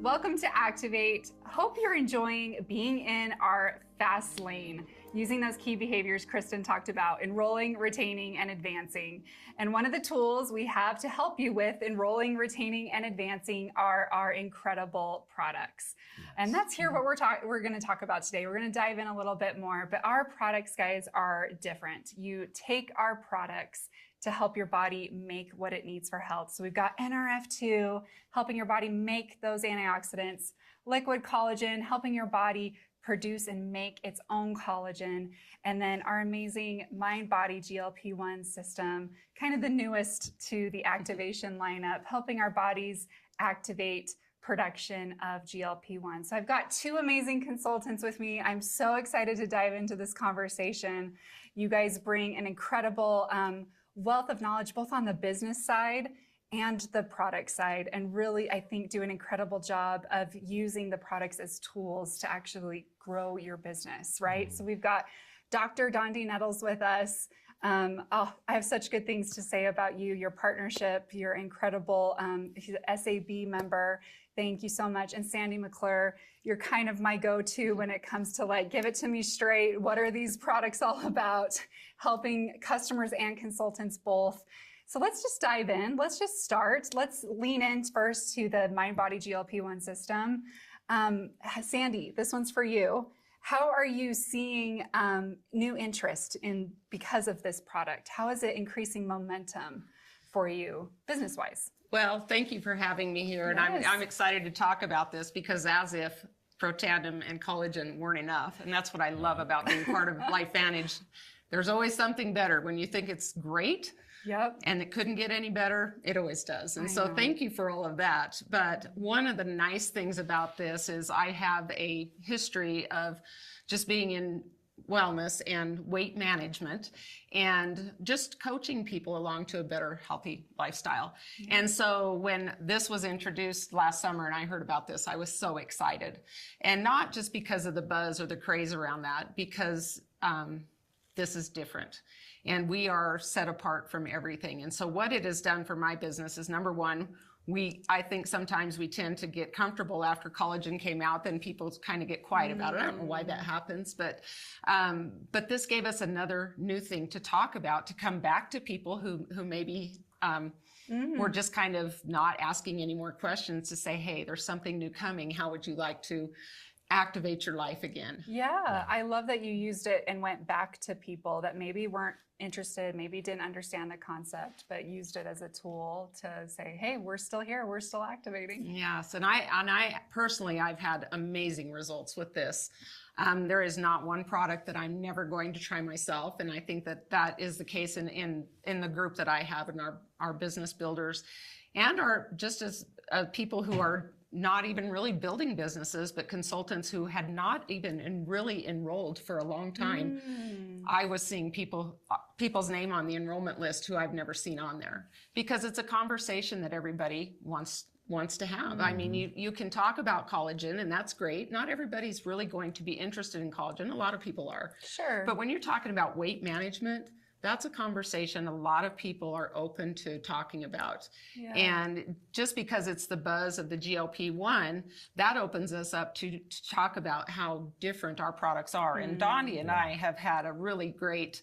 Welcome to Activate. Hope you're enjoying being in our fast lane, using those key behaviors Kristen talked about, enrolling, retaining, and advancing. And one of the tools we have to help you with enrolling, retaining, and advancing are our incredible products. Yes. And that's here what we're going to talk about today. We're going to dive in a little bit more, but our products, guys, are different. You take our products to help your body make what it needs for health. So we've got NRF2, helping your body make those antioxidants, liquid collagen, helping your body produce and make its own collagen, and then our amazing mind-body GLP-1 system, kind of the newest to the activation lineup, helping our bodies activate production of GLP-1. So I've got two amazing consultants with me. I'm so excited to dive into this conversation. You guys bring an incredible wealth of knowledge, both on the business side and the product side, and really, I think, do an incredible job of using the products as tools to actually grow your business, right? So we've got Dr. Dondee Nettles with us. I have such good things to say about you, your partnership, your incredible, he's an SAB member. Thank you so much. And Sandy McClure, you're kind of my go-to when it comes to like, give it to me straight. What are these products all about? Helping customers and consultants both. So let's just dive in. Let's just start. Let's lean in first to the mind-body GLP-1 system. Sandy, this one's for you. How are you seeing new interest because of this product? How is it increasing momentum for you business-wise? Well, thank you for having me here. And Yes. I'm excited to talk about this because as if Protandim and collagen weren't enough. And that's what I love about being part of LifeVantage. There's always something better. When you think it's great, yep, and it couldn't get any better, it always does. And so thank you for all of that. But one of the nice things about this is I have a history of just being in wellness and weight management and just coaching people along to a better, healthy lifestyle. Yeah. And so when this was introduced last summer and I heard about this, I was so excited. And not just because of the buzz or the craze around that, because this is different. And we are set apart from everything. And so what it has done for my business is, number one, I think sometimes we tend to get comfortable after collagen came out, then people kind of get quiet about it. I don't know why that happens, but this gave us another new thing to talk about, to come back to people who maybe were just kind of not asking any more questions, to say, hey, there's something new coming. How would you like to activate your life again? Yeah, I love that you used it and went back to people that maybe weren't interested, maybe didn't understand the concept, but used it as a tool to say, hey, we're still here, we're still activating. Yes, and I personally, I've had amazing results with this. There is not one product that I'm never going to try myself, and I think that is the case in the group that I have in our business builders, and our just as people who are not even really building businesses, but consultants who had not even really enrolled for a long time. I was seeing people's name on the enrollment list who I've never seen on there, because it's a conversation that everybody wants to have. I mean, you can talk about collagen, and that's great. Not everybody's really going to be interested in collagen. A lot of people are. Sure. But when you're talking about weight management, that's a conversation a lot of people are open to talking about. Yeah. And just because it's the buzz of the GLP-1, that opens us up to talk about how different our products are. And Dondee and I have had a really great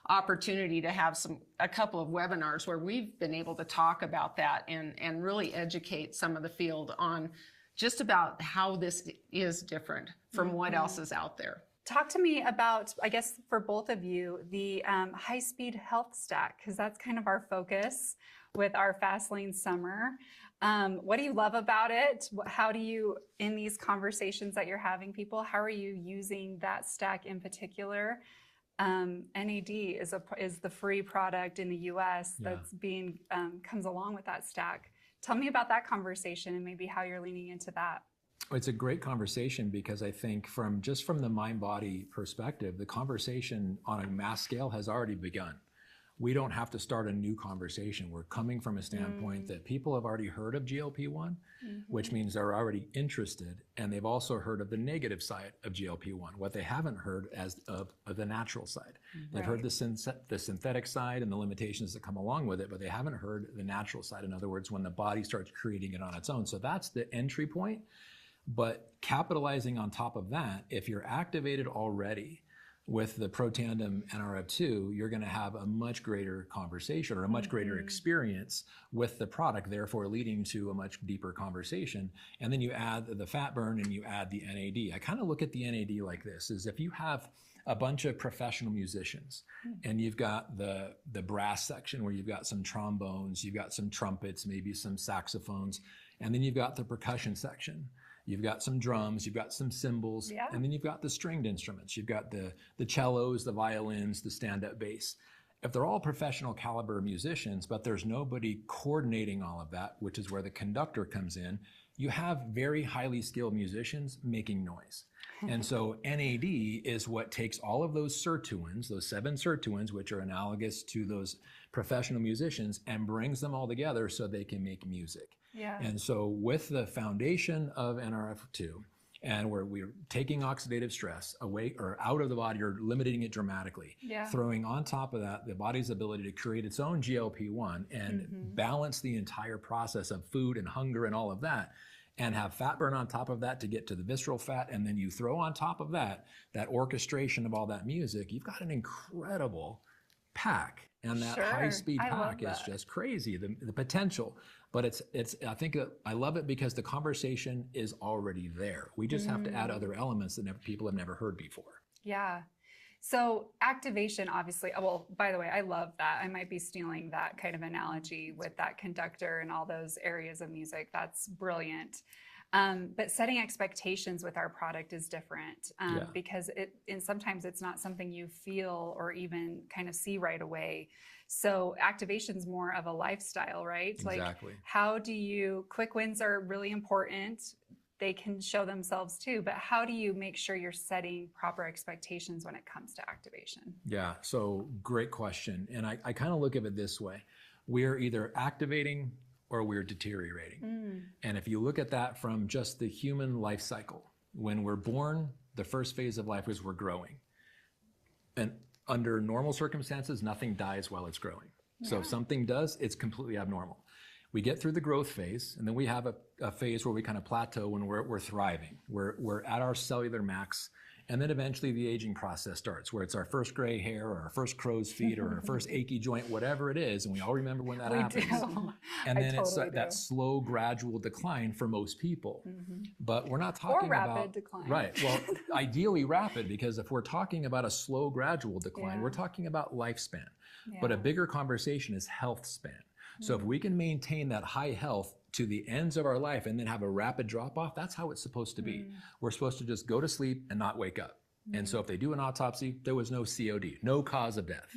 opportunity to have a couple of webinars where we've been able to talk about that and really educate some of the field on just about how this is different from what else is out there. Talk to me about, I guess for both of you, the high-speed health stack, because that's kind of our focus with our Fast Lane Summer. What do you love about it? How do you, in these conversations that you're having people, how are you using that stack in particular? NAD is the free product in the US that's being, comes along with that stack. Tell me about that conversation and maybe how you're leaning into that. It's a great conversation because I think from the mind-body perspective, the conversation on a mass scale has already begun. We don't have to start a new conversation. We're coming from a standpoint that people have already heard of GLP-1, which means they're already interested, and they've also heard of the negative side of GLP-1, what they haven't heard of the natural side. They've heard the synthetic side and the limitations that come along with it, but they haven't heard the natural side. In other words, when the body starts creating it on its own. So that's the entry point. But capitalizing on top of that, if you're activated already with the Protandim NRF2, you're going to have a much greater conversation or a much greater experience with the product, therefore leading to a much deeper conversation. And then you add the fat burn and you add the NAD. I kind of look at the NAD like this, is if you have a bunch of professional musicians and you've got the brass section where you've got some trombones, you've got some trumpets, maybe some saxophones, and then you've got the percussion section. You've got some drums, you've got some cymbals, and then you've got the stringed instruments. You've got the cellos, the violins, the stand-up bass. If they're all professional caliber musicians, but there's nobody coordinating all of that, which is where the conductor comes in, you have very highly skilled musicians making noise. And so NAD is what takes all of those sirtuins, those 7 sirtuins, which are analogous to those professional musicians, and brings them all together so they can make music. Yeah. And so with the foundation of NRF2, and where we're taking oxidative stress away or out of the body or limiting it dramatically, throwing on top of that the body's ability to create its own GLP-1 and balance the entire process of food and hunger and all of that, and have fat burn on top of that to get to the visceral fat, and then you throw on top of that orchestration of all that music, you've got an incredible pack. And that high-speed pack is just crazy, the potential. But it's I think I love it because the conversation is already there. We just have to add other elements that people have never heard before. Yeah. So activation, obviously, well, by the way, I love that. I might be stealing that kind of analogy with that conductor and all those areas of music. That's brilliant. But setting expectations with our product is different because sometimes it's not something you feel or even kind of see right away. So activation's more of a lifestyle, right? Exactly. Like quick wins are really important. They can show themselves too, but how do you make sure you're setting proper expectations when it comes to activation? Yeah, so great question. And I kind of look at it this way. We're either activating or we're deteriorating. And if you look at that from just the human life cycle, when we're born, the first phase of life is we're growing. And under normal circumstances, nothing dies while it's growing. So if something does, it's completely abnormal. We get through the growth phase, and then we have a phase where we kind of plateau when we're thriving. We're at our cellular max, and then eventually the aging process starts, where it's our first gray hair or our first crow's feet or our first achy joint, whatever it is, and we all remember when that happens. Do. And then it's that slow, gradual decline for most people. But we're not talking about... Or rapid decline. Right. Well, ideally rapid, because if we're talking about a slow, gradual decline, we're talking about lifespan. But a bigger conversation is health span. So if we can maintain that high health to the ends of our life and then have a rapid drop off, that's how it's supposed to be. We're supposed to just go to sleep and not wake up. And so if they do an autopsy, there was no COD, no cause of death.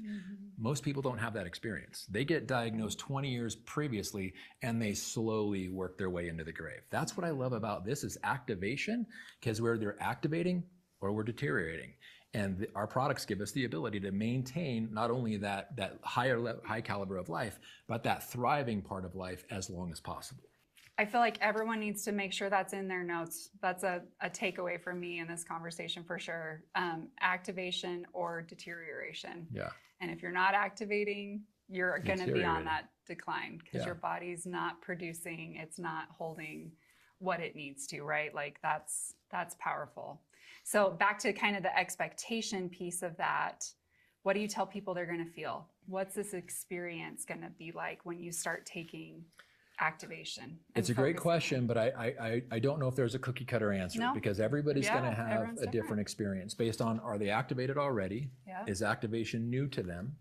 Most people don't have that experience. They get diagnosed 20 years previously and they slowly work their way into the grave. That's what I love about this is activation, because we're either activating or we're deteriorating. And our products give us the ability to maintain not only that high caliber of life, but that thriving part of life as long as possible. I feel like everyone needs to make sure that's in their notes. That's a takeaway for me in this conversation for sure. Activation or deterioration. Yeah. And if you're not activating, you're going to be on that decline because your body's not producing, it's not holding what it needs to, right? Like that's powerful. So back to kind of the expectation piece of that, what do you tell people they're going to feel? What's this experience going to be like when you start taking activation? It's a great question, but I don't know if there's a cookie cutter answer because everybody's going to have a different experience based on, are they activated already? Is activation new to them?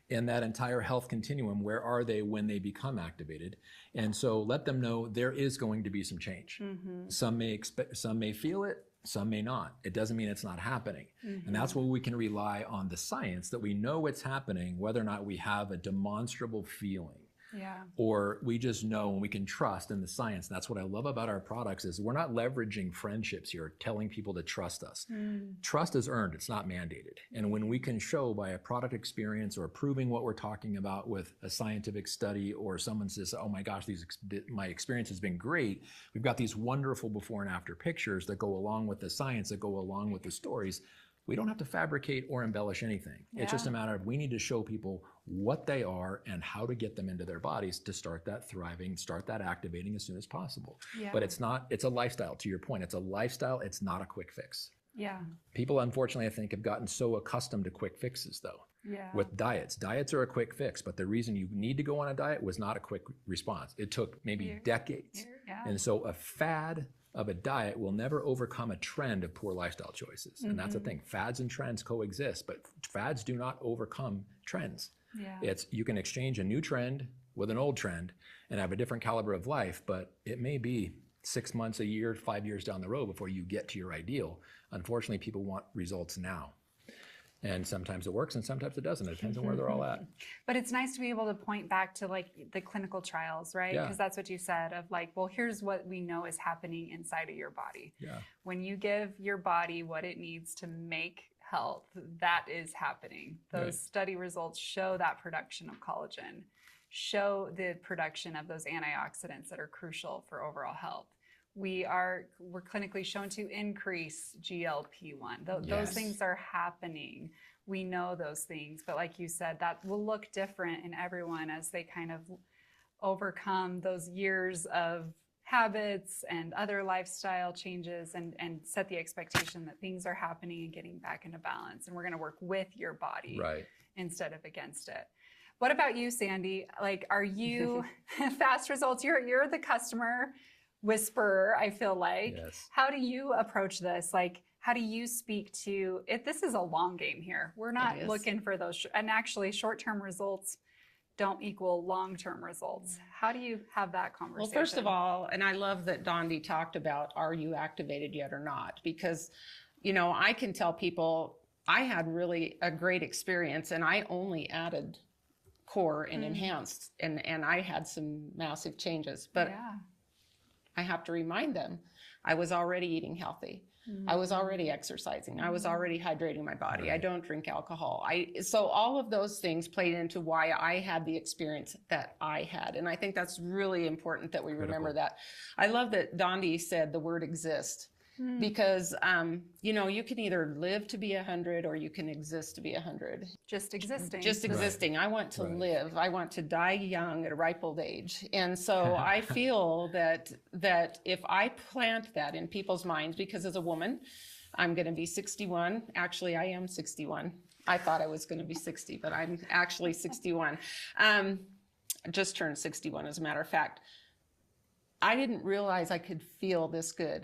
In that entire health continuum, where are they when they become activated? And so let them know there is going to be some change. Some may feel it, some may not. It doesn't mean it's not happening. And that's where we can rely on the science, that we know it's happening, whether or not we have a demonstrable feeling. Or we just know and we can trust in the science. And that's what I love about our products is we're not leveraging friendships here, telling people to trust us. Trust is earned, it's not mandated. And when we can show by a product experience or proving what we're talking about with a scientific study, or someone says, oh my gosh, my experience has been great. We've got these wonderful before and after pictures that go along with the science, that go along with the stories. We don't have to fabricate or embellish anything. It's just a matter of we need to show people what they are and how to get them into their bodies to start that thriving, start that activating as soon as possible. But it's a lifestyle. To your point, it's a lifestyle. It's not a quick fix. People, unfortunately, I think, have gotten so accustomed to quick fixes, though. With diets. Diets are a quick fix, but the reason you need to go on a diet was not a quick response. It took maybe decades. And so a fad of a diet will never overcome a trend of poor lifestyle choices. And that's the thing. Fads and trends coexist, but fads do not overcome trends. It's you can exchange a new trend with an old trend and have a different caliber of life, but it may be 6 months, a year, 5 years down the road before you get to your ideal. Unfortunately, people want results now. And sometimes it works and sometimes it doesn't. It depends on where they're all at. But it's nice to be able to point back to like the clinical trials, right? Because that's what you said of like, well, here's what we know is happening inside of your body. When you give your body what it needs to make health, that is happening. Those study results show that production of collagen, show the production of those antioxidants that are crucial for overall health. We're clinically shown to increase GLP-1. Those things are happening. We know those things, but like you said, that will look different in everyone as they kind of overcome those years of habits and other lifestyle changes and set the expectation that things are happening and getting back into balance. And we're going to work with your body instead of against it. What about you, Sandy? Like, are you fast results? You're the customer whisperer, I feel like. How do you approach this? Like, how do you speak to it? This is a long game here. We're not looking for those, and actually short-term results don't equal long-term results. How do you have that conversation? Well, first of all, and I love that Dondee talked about, are you activated yet or not? Because, you know, I can tell people I had really a great experience and I only added core and enhanced, and I had some massive changes, but I have to remind them, I was already eating healthy. I was already exercising. I was already hydrating my body. I don't drink alcohol. So all of those things played into why I had the experience that I had. And I think that's really important that we remember that. I love that Dondee said the word exist. Because, you know, you can either live to be 100 or you can exist to be 100. Just existing. Just existing. I want to live. I want to die young at a ripe old age. And so I feel that if I plant that in people's minds, because as a woman, I'm going to be 61. Actually, I am 61. I thought I was going to be 60, but I'm actually 61. I just turned 61, as a matter of fact. I didn't realize I could feel this good.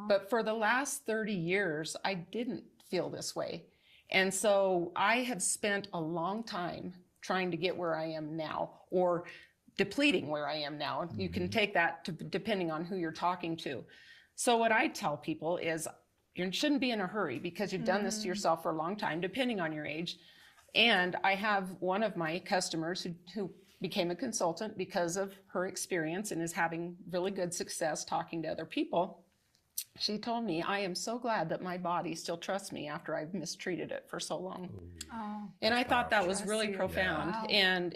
But for the last 30 years, I didn't feel this way. And so I have spent a long time trying to get where I am now, or depleting where I am now. You can take that depending on who you're talking to. So what I tell people is you shouldn't be in a hurry because you've done this to yourself for a long time, depending on your age. And I have one of my customers who became a consultant because of her experience and is having really good success talking to other people. She told me, I am so glad that my body still trusts me after I've mistreated it for so long. And I thought that was really profound. And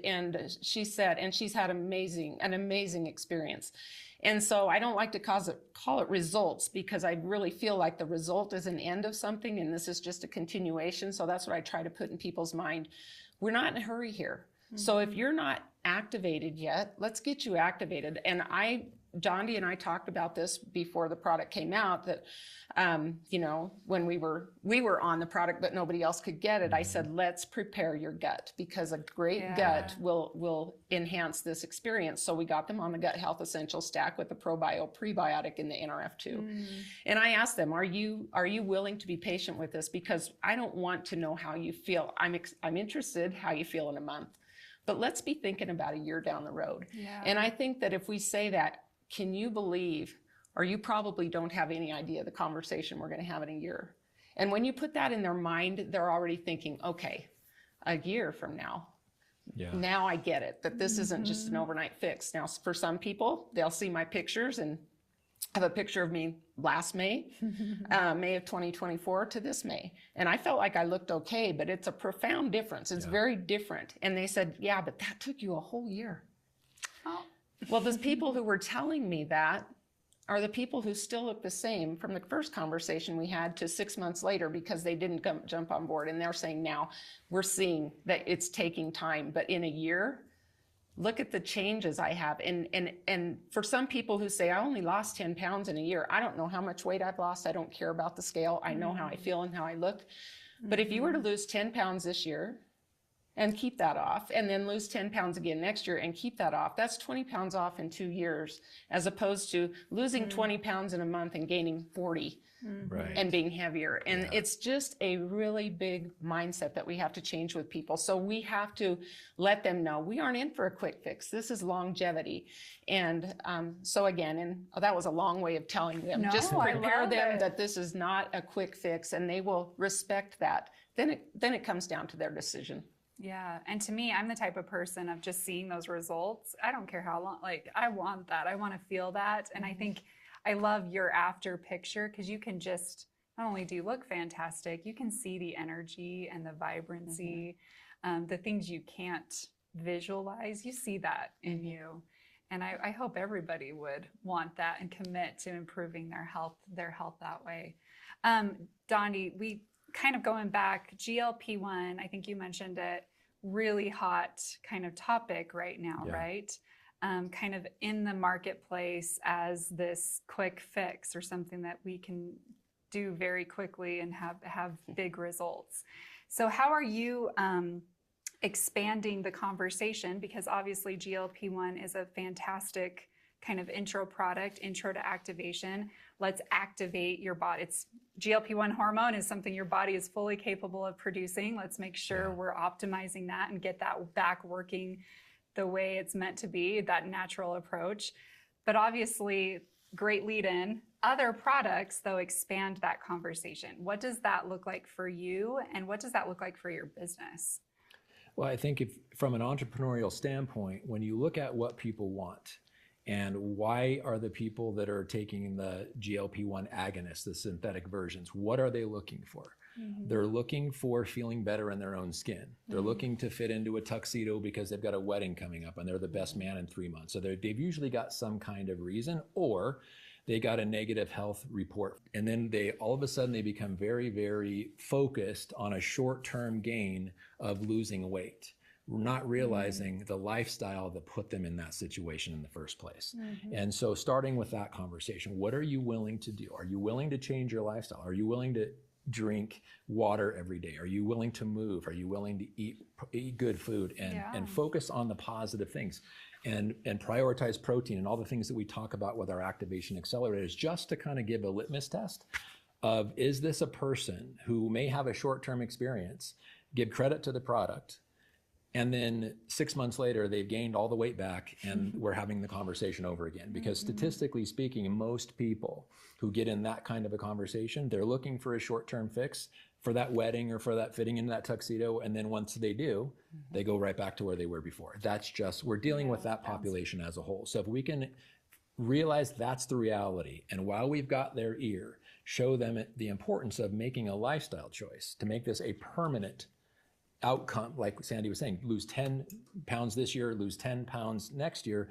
she said, and she's had an amazing experience. And so I don't like to call it results, because I really feel like the result is an end of something and this is just a continuation. So that's what I try to put in people's mind. We're not in a hurry here. So if you're not activated yet, let's get you activated. And Dondee and I talked about this before the product came out, that, you know, when we were on the product, but nobody else could get it. I said, let's prepare your gut, because a great gut will enhance this experience. So we got them on the Gut Health Essential Stack with the prebiotic and the NRF2. And I asked them, are you willing to be patient with this? Because I don't want to know how you feel. I'm interested how you feel in a month. But let's be thinking about a year down the road. And I think that if we say that, can you believe, or you probably don't have any idea the conversation we're going to have in a year. And when you put that in their mind, they're already thinking, okay, a year from now, now I get it, that this isn't just an overnight fix. Now, for some people, they'll see my pictures and have a picture of me last May, May of 2024 to this May. And I felt like I looked okay, but it's a profound difference. It's very different. And they said, yeah, but that took you a whole year. Well, those people who were telling me that, are the people who still look the same from the first conversation we had to 6 months later because they didn't jump on board. And they're saying now we're seeing that it's taking time, but in a year, look at the changes I have. And for some people who say, I only lost 10 pounds in a year, I don't know how much weight I've lost. I don't care about the scale. I know how I feel and how I look. But if you were to lose 10 pounds this year and keep that off, and then lose 10 pounds again next year and keep that off, that's 20 pounds off in 2 years, as opposed to losing 20 pounds in a month and gaining 40 and being heavier. And it's just a really big mindset that we have to change with people. So we have to let them know we aren't in for a quick fix. This is longevity. And so again, and that was a long way of telling them, just prepare them that this is not a quick fix, and they will respect that. Then it comes down to their decision. Yeah. And to me, I'm the type of person of just seeing those results. I don't care how long, like, I want that. I want to feel that. And I think I love your after picture, because you can just, not only do you look fantastic, you can see the energy and the vibrancy, the things you can't visualize, you see that in you. And I hope everybody would want that and commit to improving their health that way. Dondee, we kind of going back, GLP-1, I think you mentioned it, really hot kind of topic right now, right? Kind of in the marketplace as this quick fix or something that we can do very quickly and have big results. So how are you expanding the conversation? Because obviously GLP-1 is a fantastic kind of intro product, intro to activation. Let's activate your body. It's GLP-1 hormone is something your body is fully capable of producing. Let's make sure we're optimizing that and get that back working the way it's meant to be, that natural approach. But obviously, great lead in. Other products, though, expand that conversation. What does that look like for you, and what does that look like for your business? Well, I think from an entrepreneurial standpoint, when you look at what people want, and why are the people that are taking the GLP-1 agonists, the synthetic versions, what are they looking for? They're looking for feeling better in their own skin. They're looking to fit into a tuxedo because they've got a wedding coming up and they're the best man in 3 months. So they've usually got some kind of reason, or they got a negative health report. And then all of a sudden they become very, very focused on a short-term gain of losing weight, not realizing the lifestyle that put them in that situation in the first place. And so starting with that conversation, what are you willing to do? Are you willing to change your lifestyle? Are you willing to drink water every day? Are you willing to move? Are you willing to eat good food and focus on the positive things and prioritize protein and all the things that we talk about with our activation accelerators, just to kind of give a litmus test of, is this a person who may have a short-term experience, give credit to the product, and then 6 months later, they've gained all the weight back and we're having the conversation over again. Because statistically speaking, most people who get in that kind of a conversation, they're looking for a short-term fix for that wedding or for that fitting into that tuxedo. And then once they do, they go right back to where they were before. That's just, we're dealing with that population as a whole. So if we can realize that's the reality, and while we've got their ear, show them the importance of making a lifestyle choice to make this a permanent outcome, like Sandy was saying, lose 10 pounds this year, lose 10 pounds next year,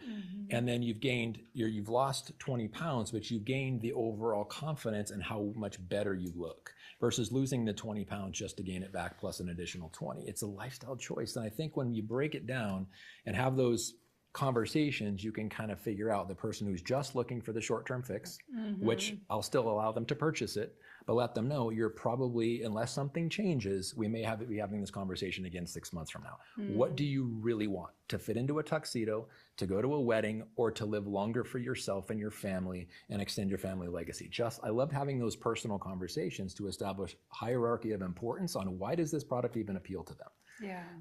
and then you've lost 20 pounds, but you've gained the overall confidence and how much better you look, versus losing the 20 pounds just to gain it back plus an additional 20. It's a lifestyle choice. And I think when you break it down and have those conversations, you can kind of figure out the person who's just looking for the short-term fix, which I'll still allow them to purchase it, but let them know you're probably, unless something changes, we may be having this conversation again 6 months from now. What do you really want? To fit into a tuxedo, to go to a wedding, or to live longer for yourself and your family and extend your family legacy? I loved having those personal conversations to establish hierarchy of importance on why does this product even appeal to them?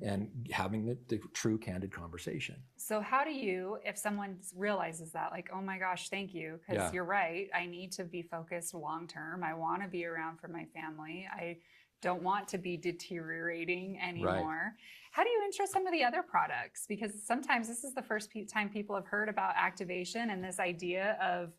And having the true, candid conversation. So how do you, if someone realizes that, like, oh my gosh, thank you, because you're right, I need to be focused long term. I want to be around for my family. I don't want to be deteriorating anymore. How do you intro some of the other products? Because sometimes this is the first time people have heard about activation, and this idea of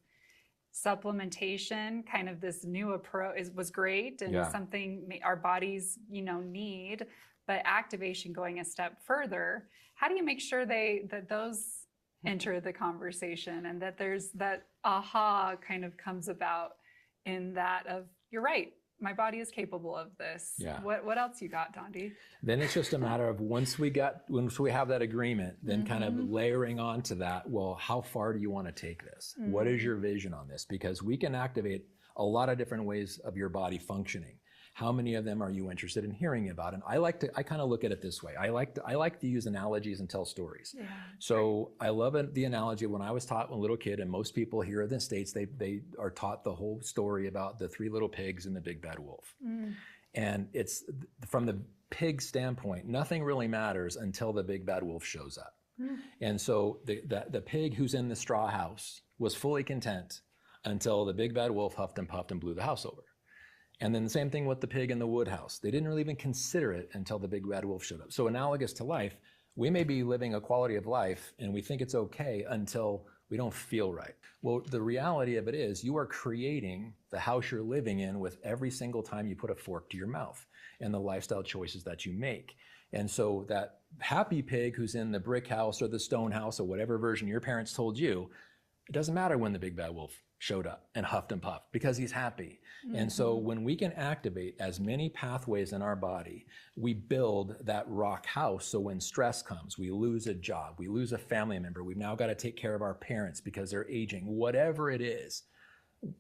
supplementation, kind of this new approach was great and something our bodies, need. But activation going a step further, how do you make sure that those enter the conversation, and that there's that aha kind of comes about in that of, you're right, my body is capable of this. Yeah. What else you got, Dondee? Then it's just a matter of once we have that agreement, then kind of layering onto that, well, how far do you want to take this? What is your vision on this? Because we can activate a lot of different ways of your body functioning. How many of them are you interested in hearing about? And I kind of look at it this way. I like to use analogies and tell stories. Yeah. So I love the analogy when I was taught when a little kid, and most people here in the States, they are taught the whole story about the 3 little pigs and the big bad wolf. And it's from the pig standpoint, nothing really matters until the big bad wolf shows up. And so the pig who's in the straw house was fully content until the big bad wolf huffed and puffed and blew the house over. And then the same thing with the pig in the wood house. They didn't really even consider it until the big bad wolf showed up. So analogous to life, we may be living a quality of life and we think it's okay until we don't feel right. Well, the reality of it is you are creating the house you're living in with every single time you put a fork to your mouth and the lifestyle choices that you make. And so that happy pig who's in the brick house or the stone house or whatever version your parents told you, it doesn't matter when the big bad wolf showed up and huffed and puffed because he's happy. And so when we can activate as many pathways in our body, we build that rock house. So when stress comes, we lose a job, we lose a family member, we've now got to take care of our parents because they're aging, whatever it is,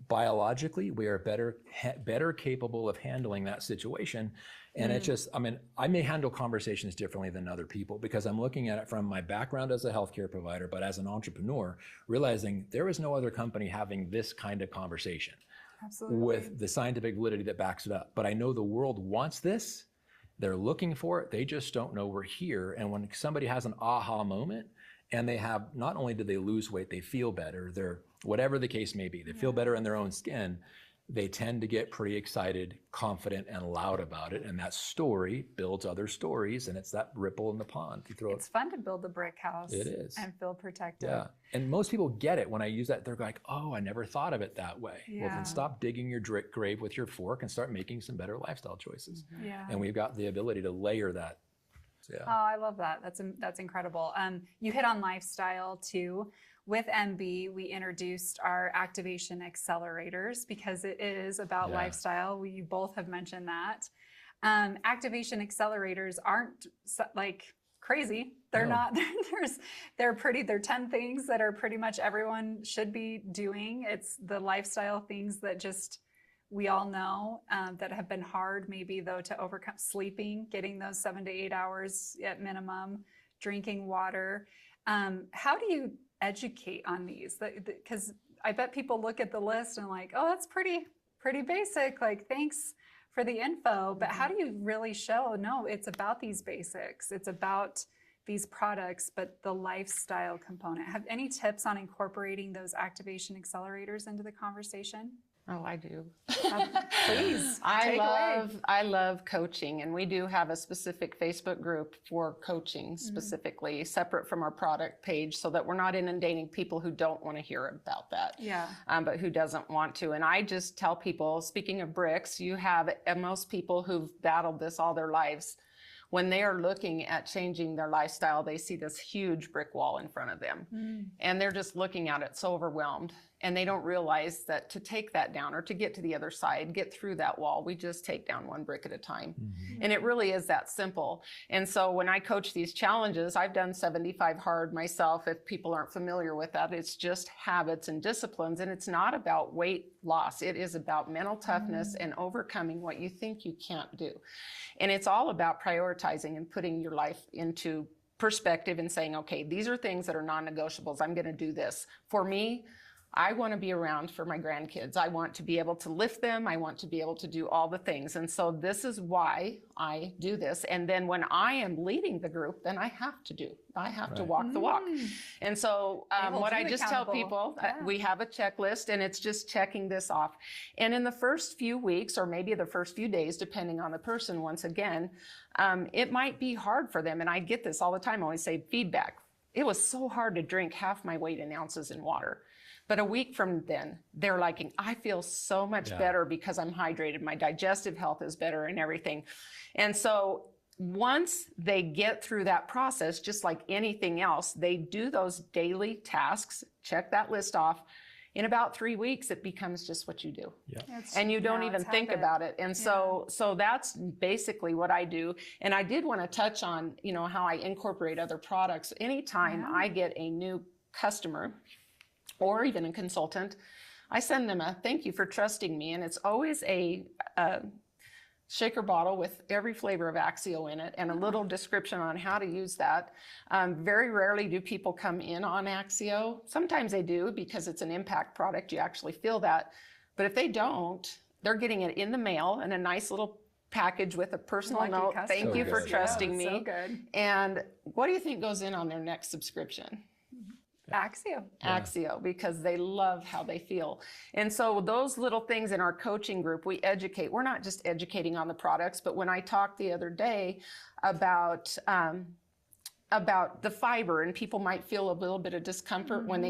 biologically, we are better capable of handling that situation. And it's just, I may handle conversations differently than other people because I'm looking at it from my background as a healthcare provider, but as an entrepreneur, realizing there is no other company having this kind of conversation. Absolutely. With the scientific validity that backs it up. But I know the world wants this. They're looking for it. They just don't know we're here. And when somebody has an aha moment and they have, not only do they lose weight, they feel better, they're, whatever the case may be, they feel better in their own skin, they tend to get pretty excited, confident, and loud about it. And that story builds other stories, and it's that ripple in the pond. It's fun to build a brick house. It is. And feel protected. Yeah. And most people get it when I use that. They're like, oh, I never thought of it that way. Yeah. Well, then stop digging your grave with your fork and start making some better lifestyle choices. Yeah. And we've got the ability to layer that. So, yeah. Oh, I love that. That's incredible. You hit on lifestyle too. With MB, we introduced our activation accelerators because it is about lifestyle. You both have mentioned that. Activation accelerators aren't like crazy. They're not, they're 10 things that are pretty much everyone should be doing. It's the lifestyle things that just we all know that have been hard maybe though to overcome. Sleeping, getting those 7 to 8 hours at minimum, drinking water. How do you educate on these? Because I bet people look at the list and like, oh, that's pretty basic. Like, thanks for the info. But how do you really show, no, it's about these basics. It's about these products, but the lifestyle component. Have any tips on incorporating those activation accelerators into the conversation? Oh, I do. Please. I love coaching, and we do have a specific Facebook group for coaching specifically, separate from our product page, so that we're not inundating people who don't want to hear about that. Yeah. But who doesn't want to. And I just tell people, speaking of bricks, you have most people who've battled this all their lives. When they are looking at changing their lifestyle, they see this huge brick wall in front of them. And they're just looking at it so overwhelmed. And they don't realize that to take that down or to get to the other side, get through that wall, we just take down one brick at a time. And it really is that simple. And so when I coach these challenges, I've done 75 hard myself. If people aren't familiar with that, it's just habits and disciplines. And it's not about weight loss. It is about mental toughness and overcoming what you think you can't do. And it's all about prioritizing and putting your life into perspective and saying, okay, these are things that are non-negotiables. I'm going to do this. For me, I want to be around for my grandkids. I want to be able to lift them. I want to be able to do all the things. And so this is why I do this. And then when I am leading the group, then I have to walk the walk. And so what I just tell people, we have a checklist, and it's just checking this off. And in the first few weeks, or maybe the first few days, depending on the person, once again, it might be hard for them. And I get this all the time. I always say feedback. It was so hard to drink half my weight in ounces in water. But a week from then, they're like, I feel so much better because I'm hydrated. My digestive health is better and everything. And so once they get through that process, just like anything else, they do those daily tasks, check that list off. In about 3 weeks, it becomes just what you do. Yeah. And you don't even think about it. And so that's basically what I do. And I did want to touch on, you know, how I incorporate other products. Anytime I get a new customer or even a consultant, I send them a thank you for trusting me. And it's always a shaker bottle with every flavor of Axio in it and a little description on how to use that. Very rarely do people come in on Axio. Sometimes they do because it's an impact product. You actually feel that. But if they don't, they're getting it in the mail in a nice little package with a personal note. Thank you for trusting me. So good. And what do you think goes in on their next subscription? Axio. Axio, because they love how they feel. And so those little things in our coaching group, we educate. We're not just educating on the products, but when I talked the other day about the fiber, and people might feel a little bit of discomfort when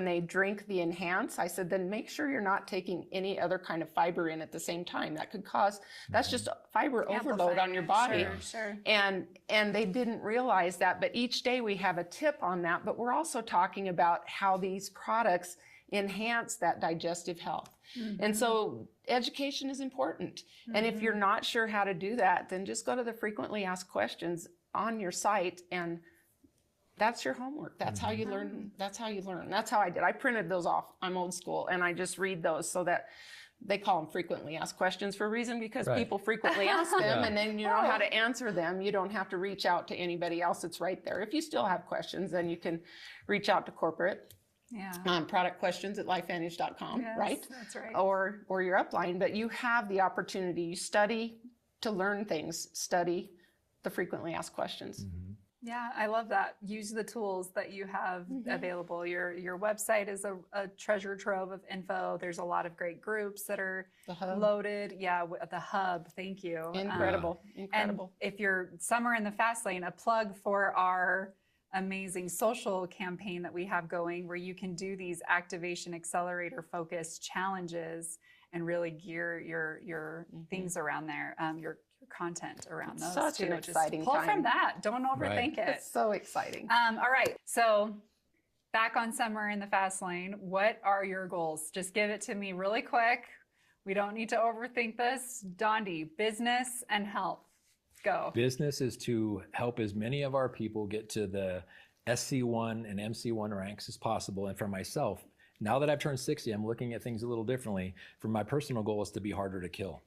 they drink the Enhance, I said, then make sure you're not taking any other kind of fiber in at the same time. That could cause, that's just fiber overload on your body. Sure. And they didn't realize that, but each day we have a tip on that, but we're also talking about how these products enhance that digestive health. And so education is important. And if you're not sure how to do that, then just go to the frequently asked questions on your site, and that's your homework. That's how you learn. That's how you learn. That's how I did. I printed those off. I'm old school, and I just read those so that they call them frequently asked questions for a reason, because people frequently ask them, and then you know how to answer them. You don't have to reach out to anybody else. It's right there. If you still have questions, then you can reach out to corporate. Product questions at lifevantage.com, right? That's right. Or your upline, but you have the opportunity. You study to learn things. Study the frequently asked questions. Yeah, I love that. Use the tools that you have available. Your website is a treasure trove of info. There's a lot of great groups that are loaded. Yeah, the hub. Thank you. Incredible. And if you're Summer in the Fast Lane, a plug for our amazing social campaign that we have going, where you can do these activation accelerator focused challenges and really gear your things around there, your content around those. Such too. an exciting Just pull time. from that. Don't overthink it. It's so exciting. All right. So back on Summer in the Fast Lane, what are your goals? Just give it to me really quick. We don't need to overthink this. Dondee, business and health. Go. Business is to help as many of our people get to the SC1 and MC1 ranks as possible. And for myself, now that I've turned 60, I'm looking at things a little differently. For my personal goal is to be harder to kill.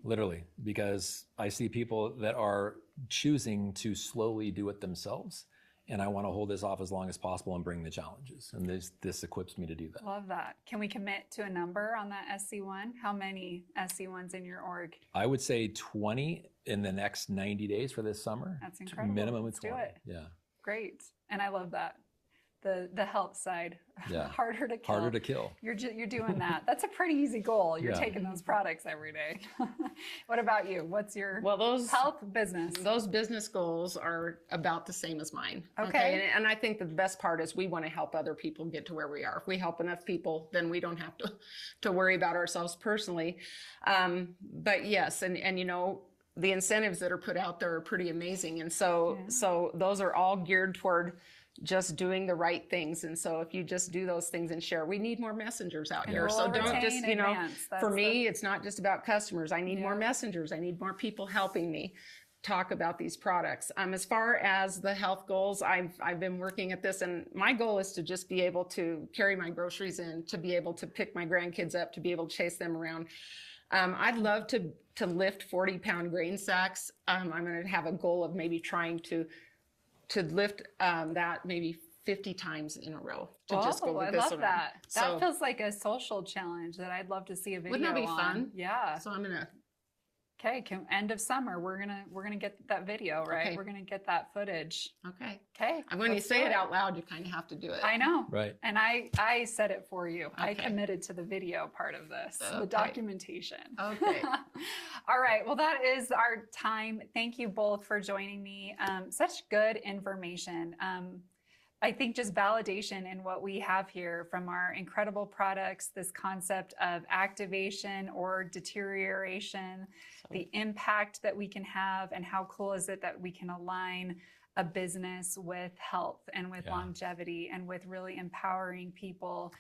Literally, because I see people that are choosing to slowly do it themselves, and I want to hold this off as long as possible and bring the challenges, and this equips me to do that. Love that. Can we commit to a number on that SC1? How many SC1s in your org? I would say 20 in the next 90 days for this summer. That's incredible. Minimum Let's 20. do it. Yeah. Great. And I love that. The health side. Harder to kill. Harder to kill. You're doing that. That's a pretty easy goal. You're taking those products every day. What about you? What's your those health business? Those business goals are about the same as mine. Okay. And I think the best part is we want to help other people get to where we are. If we help enough people, then we don't have to worry about ourselves personally. But yes, and you know, the incentives that are put out there are pretty amazing. And so those are all geared toward just doing the right things. And so if you just do those things and share, we need more messengers out here. So don't just, you know, for me, it's not just about customers. I need more messengers. I need more people helping me talk about these products. As far as the health goals, I've been working at this, and my goal is to just be able to carry my groceries in, to be able to pick my grandkids up, to be able to chase them around. I'd love to lift 40-pound grain sacks. I'm going to have a goal of maybe trying to lift that maybe 50 times in a row. Just go with I this love around. that. So, that feels like a social challenge that I'd love to see a video wouldn't that be on. fun? Yeah. So I'm gonna. Okay, end of summer, we're gonna get that video, right? Okay. We're gonna get that footage. Okay. Okay. And when you say it out loud, you kind of have to do it. I know. Right. And I said it for you. Okay. I committed to the video part of this, the Okay. documentation. Okay. All right. Well, that is our time. Thank you both for joining me. Such good information. I think just validation in what we have here from our incredible products, this concept of activation or deterioration, the impact that we can have, and how cool is it that we can align a business with health and with longevity and with really empowering people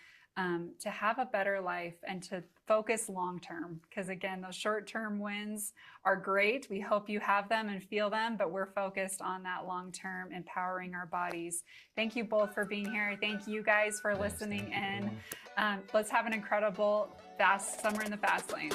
to have a better life and to focus long term. Because again, those short term wins are great. We hope you have them and feel them, but we're focused on that long term, empowering our bodies. Thank you both for being here. Thank you guys for listening in. Let's have an incredible summer in the fast lane.